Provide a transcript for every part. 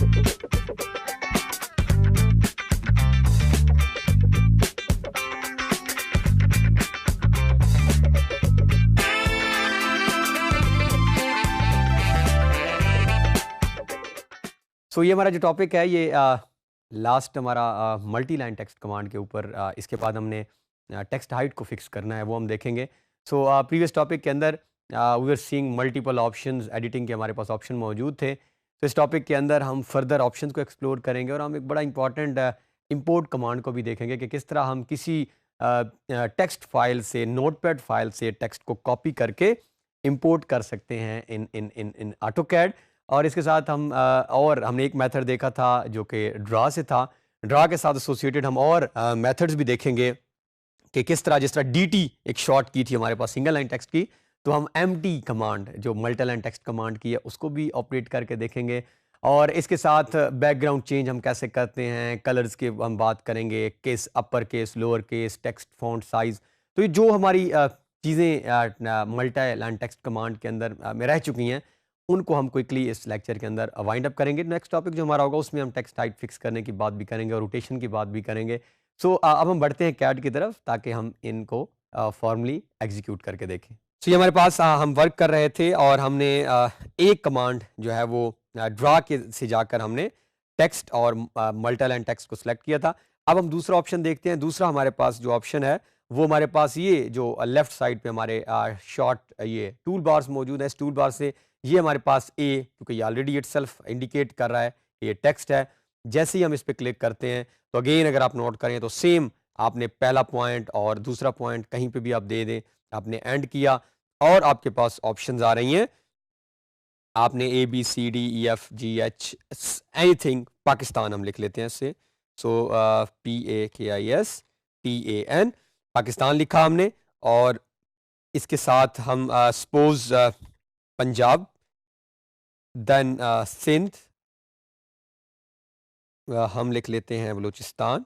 ये हमारा जो टॉपिक है ये लास्ट हमारा मल्टी लाइन टेक्स्ट कमांड के ऊपर इसके बाद हमने टेक्स्ट हाइट को फिक्स करना है, वो हम देखेंगे। प्रीवियस टॉपिक के अंदर we are seeing multiple options, editing के हमारे पास ऑप्शन मौजूद थे। तो इस टॉपिक के अंदर हम फर्दर ऑप्शंस को एक्सप्लोर करेंगे और हम एक बड़ा इंपॉर्टेंट इंपोर्ट कमांड को भी देखेंगे कि किस तरह हम किसी टेक्स्ट फाइल से, नोटपैड फाइल से टेक्स्ट को कॉपी करके इंपोर्ट कर सकते हैं इन ऑटोकैड। और इसके साथ हम और हमने एक मेथड देखा था जो कि ड्रा से था। ड्रा के साथ एसोसिएटेड हम और मेथड्स भी देखेंगे कि किस तरह, जिस तरह DT एक शॉर्ट की थी हमारे पास सिंगल लाइन टेक्स्ट की, तो हम MT कमांड जो मल्टी लाइन टेक्स्ट कमांड की है उसको भी ऑपरेट करके देखेंगे। और इसके साथ बैकग्राउंड चेंज हम कैसे करते हैं, कलर्स की हम बात करेंगे, case upper case, lower case, text font size. तो ये जो हमारी चीज़ें मल्टी लाइन टेक्स्ट कमांड के अंदर में रह चुकी हैं उनको हम क्विकली इस लेक्चर के अंदर वाइंड अप करेंगे। नेक्स्ट टॉपिक जो हमारा होगा उसमें हम टेक्स्ट हाइट फिक्स करने की बात भी करेंगे और रोटेशन की बात भी करेंगे। अब हम बढ़ते हैं कैड की तरफ ताकि हम इनको फॉर्मली एग्जीक्यूट करके देखें। ये हमारे पास हम वर्क कर रहे थे और हमने एक कमांड जो है वो ड्रा के से जाकर हमने टेक्स्ट और मल्टी लाइन टेक्स्ट को सिलेक्ट किया था। अब हम दूसरा ऑप्शन देखते हैं। दूसरा हमारे पास जो ऑप्शन है वो हमारे पास ये जो लेफ्ट साइड पे हमारे शॉर्ट ये टूल बार्स मौजूद है। इस टूल बार से ये हमारे पास क्योंकि ये ऑलरेडी इटसेल्फ इंडिकेट कर रहा है कि ये टेक्स्ट है। जैसे ही हम इस पर क्लिक करते हैं तो अगेन अगर आप नोट करें तो सेम आपने पहला पॉइंट और दूसरा पॉइंट कहीं पे भी आप दे दें, आपने एंड किया और आपके पास ऑप्शंस आ रही हैं। आपने ABCDEFGH एनीथिंग, पाकिस्तान हम लिख लेते हैं इससे। PAKISTAN पाकिस्तान लिखा हमने और इसके साथ हम सपोज पंजाब, देन सिंध, हम लिख लेते हैं बलूचिस्तान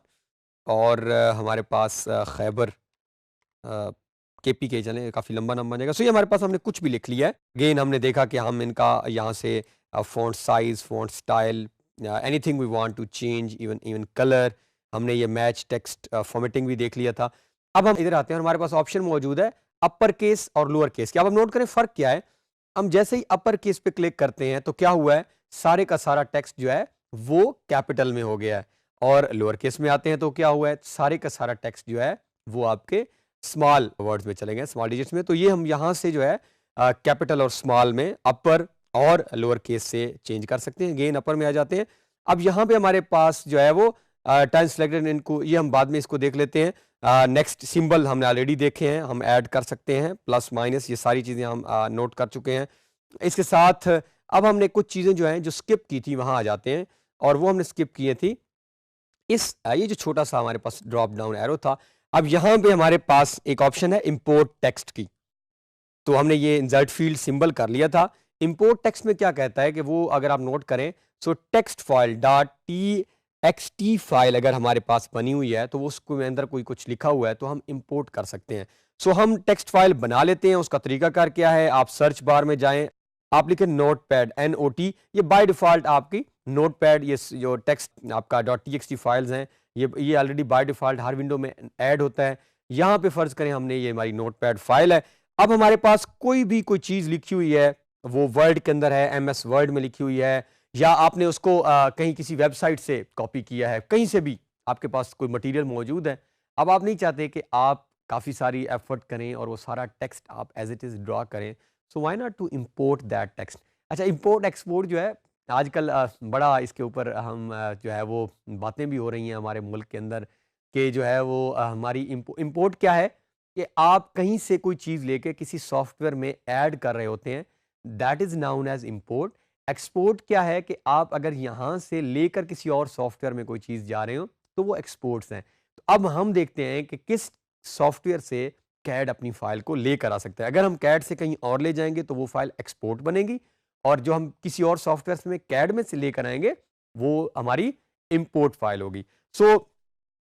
और हमारे पास खैबर KPK चलें, काफ़ी लंबा नाम बनेगा। ये हमारे पास हमने कुछ भी लिख लिया है। अगेन हमने देखा कि हम इनका यहाँ से font size, font style, anything we want to change, even colour, हमने ये मैच टेक्स्ट फॉर्मेटिंग भी देख लिया था। अब हम इधर आते हैं और हमारे पास ऑप्शन मौजूद है अपर केस और लोअर केस की। अब हम नोट करें फ़र्क क्या है। हम जैसे ही अपर केस पे क्लिक करते हैं तो क्या हुआ है, सारे का सारा टेक्स्ट जो है वो कैपिटल में हो गया है। और लोअर केस में आते हैं तो क्या हुआ है, सारे का सारा टेक्स्ट जो है वो आपके स्मॉल वर्ड्स में चले गए, स्मॉल डिजिट्स में। तो ये हम यहाँ से जो है कैपिटल और स्मॉल में अपर और लोअर केस से चेंज कर सकते हैं। अगेन अपर में आ जाते हैं। अब यहाँ पे हमारे पास जो है वो टाइम सिलेक्टेड, इनको ये हम बाद में इसको देख लेते हैं। नेक्स्ट सिंबल हमने ऑलरेडी देखे हैं, हम ऐड कर सकते हैं, प्लस माइनस, ये सारी चीज़ें हम नोट कर चुके हैं। इसके साथ अब हमने कुछ चीज़ें जो हैं जो स्किप की थी वहाँ आ जाते हैं और वो हमने स्किप किए थी। ये जो छोटा सा हमारे पास ड्रॉप डाउन एरो था, अब यहाँ पे हमारे पास एक ऑप्शन है इंपोर्ट टेक्स्ट की। तो हमने ये इंसर्ट फील्ड सिंबल कर लिया था। इंपोर्ट टेक्स्ट में क्या कहता है कि वो अगर आप नोट करें सो टेक्स्ट फाइल .txt फाइल अगर हमारे पास बनी हुई है तो वो उसके अंदर कोई कुछ लिखा हुआ है तो हम इंपोर्ट कर सकते हैं। हम टेक्स्ट फाइल बना लेते हैं। उसका तरीकाकार क्या है, आप सर्च बार में जाएं, आप लिखें नोटपैड NOT, ये बाय डिफॉल्ट आपकी नोटपैड, ये जो टेक्स्ट आपका .txt फाइल्स हैं ये already by default her window में ऐड होता है। यहाँ पे फर्ज करें हमने ये हमारी नोटपैड फाइल है। अब हमारे पास कोई भी कोई चीज़ लिखी हुई है, वो वर्ड के अंदर है, MS वर्ड में लिखी हुई है, या आपने उसको कहीं किसी वेबसाइट से कॉपी किया है, कहीं से भी आपके पास कोई मटेरियल मौजूद है। अब आप नहीं चाहते कि आप काफ़ी सारी एफर्ट करें और वो सारा टेक्स्ट आप एज इट इज़ ड्रा करें, so why not to import that text. अच्छा, इंपोर्ट एक्सपोर्ट जो है आजकल बड़ा इसके ऊपर हम जो है वो बातें भी हो रही हैं हमारे मुल्क के अंदर कि जो है वो हमारी इंपोर्ट क्या है कि आप कहीं से कोई चीज़ लेके किसी सॉफ्टवेयर में ऐड कर रहे होते हैं, that is known as import. Export क्या है कि आप अगर यहाँ से लेकर किसी और सॉफ्टवेयर में कोई चीज़ जा रहे हो तो वो एक्सपोर्ट्स हैं। तो अब हम देखते हैं कि किस सॉफ्टवेयर से कैड अपनी फाइल को लेकर आ सकता है। अगर हम कैड से कहीं और ले जाएंगे तो वो फाइल एक्सपोर्ट बनेगी, और जो हम किसी और सॉफ्टवेयर में कैड में से लेकर आएंगे वो हमारी इंपोर्ट फाइल होगी।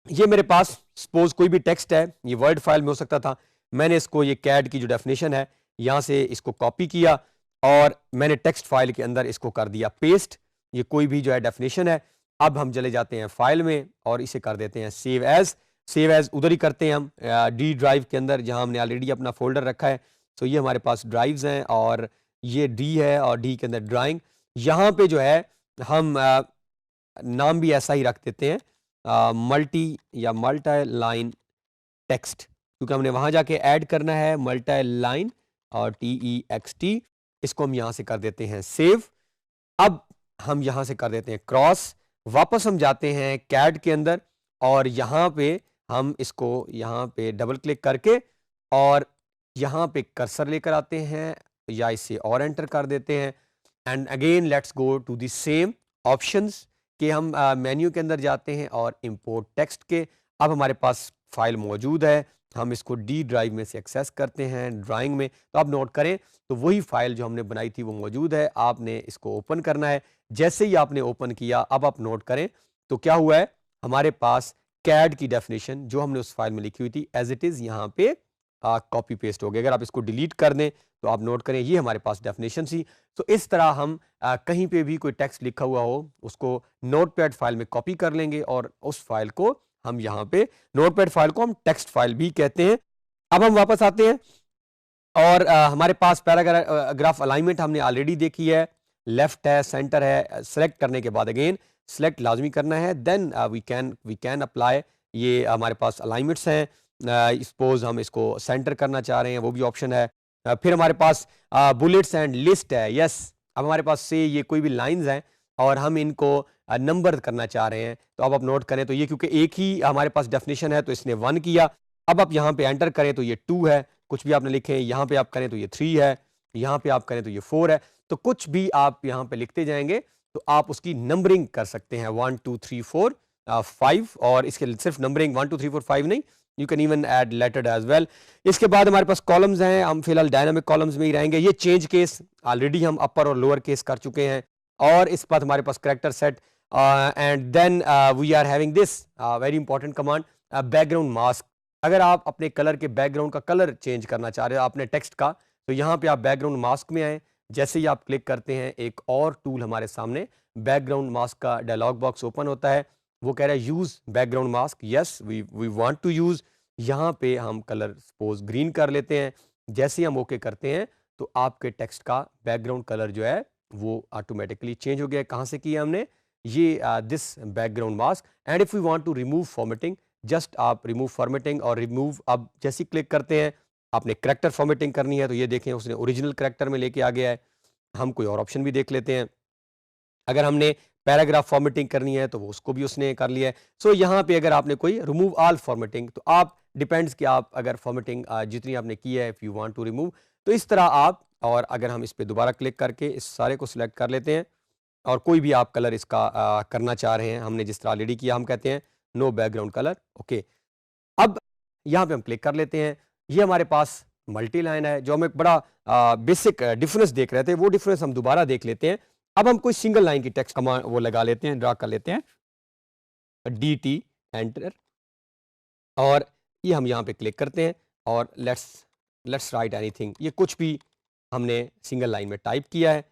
ये मेरे पास सपोज कोई भी टेक्स्ट है, ये वर्ड फाइल में हो सकता था, मैंने इसको ये कैड की जो डेफिनेशन है यहाँ से इसको कॉपी किया और मैंने टेक्स्ट फाइल के अंदर इसको कर दिया पेस्ट। ये कोई भी जो है डेफिनेशन है। अब हम चले जाते हैं फाइल में और इसे कर देते हैं सेव एज। सेव एज उधर ही करते हैं हम डी ड्राइव के अंदर, जहां हमने ऑलरेडी अपना फोल्डर रखा है। तो ये हमारे पास ड्राइव्स हैं और ये डी है और डी के अंदर ड्राइंग। यहाँ पे जो है हम नाम भी ऐसा ही रख देते हैं मल्टी या मल्टी लाइन टेक्स्ट, क्योंकि हमने वहां जाके ऐड करना है मल्टी लाइन और TEXT। इसको हम यहां से कर देते हैं सेव। अब हम यहां से कर देते हैं क्रॉस। वापस हम जाते हैं कैड के अंदर और यहां पे हम इसको यहां पे डबल क्लिक करके और यहां पे कर्सर लेकर आते हैं या इसे और एंटर कर देते हैं। And again let's go to the same options कि हम मेन्यू के अंदर जाते हैं और इंपोर्ट टेक्स्ट के। अब हमारे पास फाइल मौजूद है, हम इसको डी ड्राइव में से एक्सेस करते हैं ड्राइंग में। तो आप नोट करें तो वही फाइल जो हमने बनाई थी वो मौजूद है, आपने इसको ओपन करना है। जैसे ही आपने ओपन किया, अब आप नोट करें तो क्या हुआ है, हमारे पास कैड की डेफिनेशन जो हमने उस फाइल में लिखी हुई थी एज इट इज यहाँ पे कॉपी पेस्ट हो गई। अगर आप इसको डिलीट कर दें तो आप नोट करें ये हमारे पास डेफिनेशन थी। तो इस तरह हम कहीं पे भी कोई टेक्स्ट लिखा हुआ हो उसको नोटपैड फाइल में कॉपी कर लेंगे और उस फाइल को हम यहाँ पे नोटपैड फाइल को हम टेक्स्ट फाइल भी कहते हैं। अब हम वापस आते हैं और हमारे पास पैराग्राफ अलाइनमेंट हमने ऑलरेडी देखी है, लेफ्ट है, सेंटर है। सेलेक्ट करने के बाद अगेन सेलेक्ट लाजमी करना है, देन वी कैन अप्लाई। ये हमारे पास अलाइनमेंट्स हैं। सपोज हम इसको सेंटर करना चाह रहे हैं, वो भी ऑप्शन है। फिर हमारे पास बुलेट्स एंड लिस्ट है। यस, अब हमारे पास से ये कोई भी लाइंस हैं और हम इनको नंबर करना चाह रहे हैं। तो अब आप नोट करें तो ये क्योंकि एक ही हमारे पास डेफिनेशन है तो इसने 1 किया। अब आप यहाँ पे एंटर करें तो ये 2 है, कुछ भी आपने लिखे, यहाँ पे आप करें तो ये 3 है, यहाँ पे आप करें तो ये 4 है। तो कुछ भी आप यहाँ पे लिखते जाएंगे तो आप उसकी नंबरिंग कर सकते हैं 1 2 3 4 5। और इसके सिर्फ नंबरिंग 1 2 3 4 5 नहीं, you can even add lettered as well. इसके बाद हमारे पास कॉलम्स हैं, हम फिलहाल डायनामिक कॉलम्स में ही रहेंगे। ये चेंज केस ऑलरेडी हम अपर और लोअर केस कर चुके हैं। और इस बाद हमारे पास character set and then we are having this very important command background mask. अगर आप अपने कलर के बैकग्राउंड का कलर चेंज करना चाह रहे हो अपने टेक्स्ट का, तो यहाँ पे आप बैकग्राउंड मास्क में आए। जैसे ही आप क्लिक करते हैं एक और टूल हमारे सामने बैकग्राउंड मास्क का डायलॉग बॉक्स ओपन होता है। वो कह रहा है use background mask. Yes, we want to use. यहाँ पे हम कलर सपोज ग्रीन कर लेते हैं। जैसे ही हम ओके करते हैं तो आपके टेक्स्ट का बैकग्राउंड कलर जो है वो ऑटोमेटिकली चेंज हो गया। कहाँ से किया हमने ये this background mask. And if we want to remove formatting, just आप रिमूव फॉर्मेटिंग और रिमूव, अब जैसे क्लिक करते हैं आपने करेक्टर फॉर्मेटिंग करनी है तो ये देखें उसने ओरिजिनल करेक्टर में लेके आ गया है। हम कोई और ऑप्शन भी देख लेते हैं। अगर हमने पैराग्राफ फॉर्मेटिंग करनी है तो वो उसको भी उसने कर लिया है। सो यहाँ पे अगर आपने कोई रिमूव ऑल फॉर्मेटिंग, तो आप डिपेंड्स कि आप अगर फॉर्मेटिंग जितनी आपने की है if you want to remove, तो इस तरह आप, और अगर हम इस पर दोबारा क्लिक करके इस सारे को सिलेक्ट कर लेते हैं और कोई भी आप कलर इसका करना चाह रहे हैं, हमने जिस तरह ऑलरेडी किया, हम कहते हैं नो बैकग्राउंड कलर। ओके, अब यहाँ पे हम क्लिक कर लेते हैं। ये हमारे पास मल्टी लाइन है। जो हम एक बड़ा बेसिक डिफरेंस देख रहे थे वो डिफरेंस हम दोबारा देख लेते हैं। अब हम कोई सिंगल लाइन की टेक्स्ट कमांड वो लगा लेते हैं, ड्रा कर लेते हैं DT एंटर, और ये हम यहाँ पे क्लिक करते हैं और लेट्स राइट एनीथिंग। ये कुछ भी हमने सिंगल लाइन में टाइप किया है।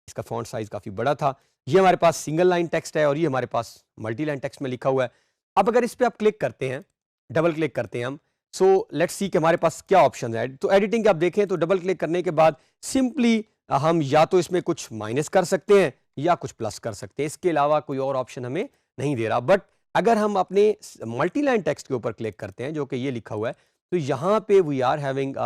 इसका फॉन्ट साइज काफी बड़ा था। ये हमारे पास सिंगल लाइन टेक्स्ट है और ये हमारे पास मल्टी लाइन टेक्स्ट में लिखा हुआ है। अब अगर इस पे आप क्लिक करते हैं, डबल क्लिक करते हैं हम, सो लेट्स सी कि हमारे पास क्या ऑप्शन है। तो एडिटिंग आप देखें तो डबल क्लिक करने के बाद सिंपली हम या तो इसमें कुछ माइनस कर सकते हैं या कुछ प्लस कर सकते हैं। इसके अलावा कोई और ऑप्शन हमें नहीं दे रहा। बट अगर हम अपने मल्टी लाइन टेक्स्ट के ऊपर क्लिक करते हैं जो कि ये लिखा हुआ है, तो यहाँ पे we are having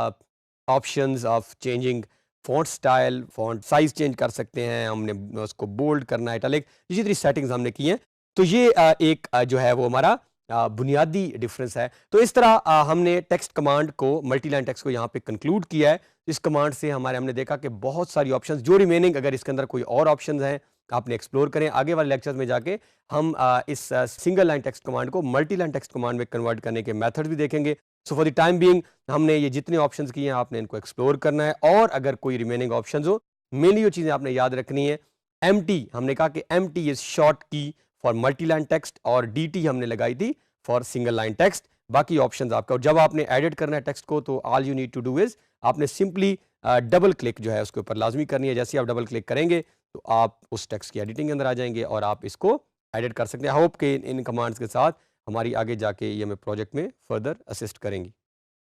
options of changing font style, font size change कर सकते हैं, हमने उसको बोल्ड करना है, इटैलिक, जितनी सेटिंग्स हमने की हैं। तो ये एक जो है वो हमारा बुनियादी डिफरेंस है। तो इस तरह हमने टेक्स्ट कमांड को, मल्टी लाइन टेक्स्ट को यहाँ पे कंक्लूड किया है। इस कमांड से हमने देखा कि बहुत सारी ऑप्शंस जो रिमेनिंग, अगर इसके अंदर कोई और ऑप्शंस हैं आपने एक्सप्लोर करें। आगे वाले लेक्चर्स में जाके हम इस सिंगल लाइन टेक्स्ट कमांड को मल्टी लाइन टेक्स्ट कमांड में कन्वर्ट करने के मेथड भी देखेंगे। So for the time being हमने ये जितने ऑप्शंस किए हैं आपने इनको एक्सप्लोर करना है। और अगर कोई रिमेनिंग ऑप्शंस हो, मेनली जो चीज़ें आपने याद रखनी है, MT हमने कहा कि MT इज शॉर्ट की फॉर मल्टी लाइन टेक्स्ट और DT हमने लगाई थी फॉर सिंगल लाइन टेक्स्ट। बाकी ऑप्शंस आपका, और जब आपने एडिट करना है टेक्स्ट को तो all you need to do is आपने सिंपली डबल क्लिक जो है उसके ऊपर लाजमी करनी है। जैसे आप डबल क्लिक करेंगे तो आप उस टेक्स्ट की एडिटिंग के अंदर आ जाएंगे और आप इसको एडिट कर सकते हैं। आई होप कि इन कमांड्स के साथ हमारी आगे जाके ये हमें प्रोजेक्ट में फर्दर असिस्ट करेंगी।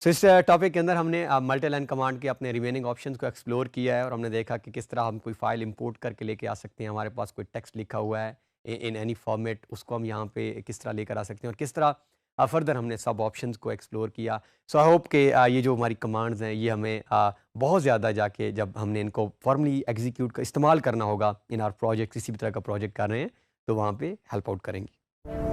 सो इस टॉपिक के अंदर हमने मल्टी लाइन कमांड के अपने रिमेनिंग ऑप्शंस को एक्सप्लोर किया है और हमने देखा कि किस तरह हम कोई फाइल इंपोर्ट करके लेके आ सकते हैं। हमारे पास कोई टेक्स्ट लिखा हुआ है इन एनी फॉर्मेट, उसको हम यहाँ पे किस तरह लेकर आ सकते हैं और किस तरह फर्दर हमने सब ऑप्शंस को एक्सप्लोर किया। सो आई होप कि ये जो हमारी कमांड्स हैं ये हमें बहुत ज़्यादा जाके जब हमने इनको फॉर्मली एग्जीक्यूट का इस्तेमाल करना होगा इन आवर प्रोजेक्ट, किसी भी तरह का प्रोजेक्ट कर रहे हैं, तो वहाँ पे हेल्प आउट करेंगी।